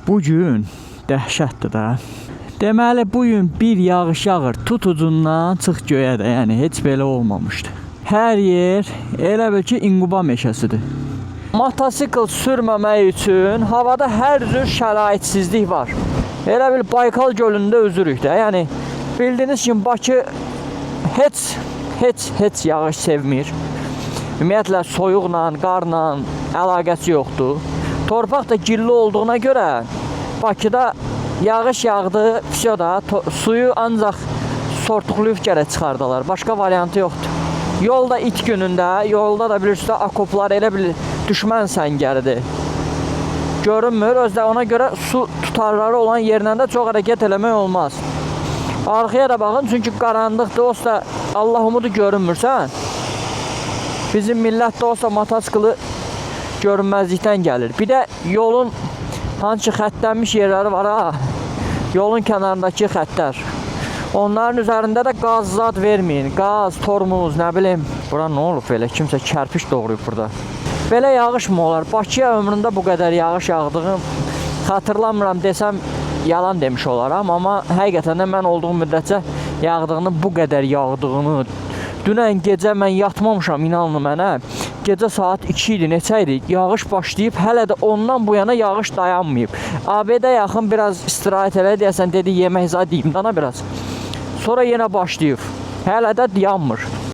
Bu gün dəhşətdir də. Deməli bu gün bir yağış yağır, tut ucundan çıx göyə də, yəni heç belə olmamışdı. Hər yer elə bil ki inquba meşəsidir. Motosikl sürməmək üçün havada hər cür şəraitsizlik var. Elə bil Baykal gölündə üzürük də. Yəni bildiyiniz kimi Bakı heç yağış sevmir. Ümumiyyətlə soyuqla, qarla əlaqəsi yoxdur. Torpaq da gilli olduğuna görə Bakıda yağış yağdı, da suyu ancaq sortuqlayıb gərək çıxardalar. Başqa variantı yoxdur. Yolda it günündə, yolda da bilirsiniz akoplar elə bil düşmən səngəridir. Görünmür, özdə ona görə su tutarları olan yerlə də çox hərəkət eləmək olmaz. Arxaya da baxın, çünki qaranlıqdır, olsa Allah umudu görünmürsən. Bizim millət də olsa motosiklı görünməzlikdən gəlir. Bir də yolun hansı xəttənmiş yerləri var ha. Yolun kənarındakı xəttlər. Onların üzərində də qaz zad verməyin. Qaz, tormuz, nə bilim. Bura nə olub belə? Kimsə kərpiç doğrayıb burada. Belə yağış mı olar? Bakıya ömründə bu qədər yağış yağdığım xatırlamıram desəm yalan demiş olaram. Amma həqiqətən də mən olduğum müddətcə yağdığını, bu qədər yağdığını, dünən gecə mən yatmamışam, inanın mənə. Gecə saat 2 idi, neçə idi? Yağış başlayıb, hələ də ondan bu yana yağış dayanmayıb. ABD yaxın biraz istirahət elədi, deyəsən dedi yemək zad yiyim dana biraz. Sonra yenə başlayıb. Hələ də dayanmır.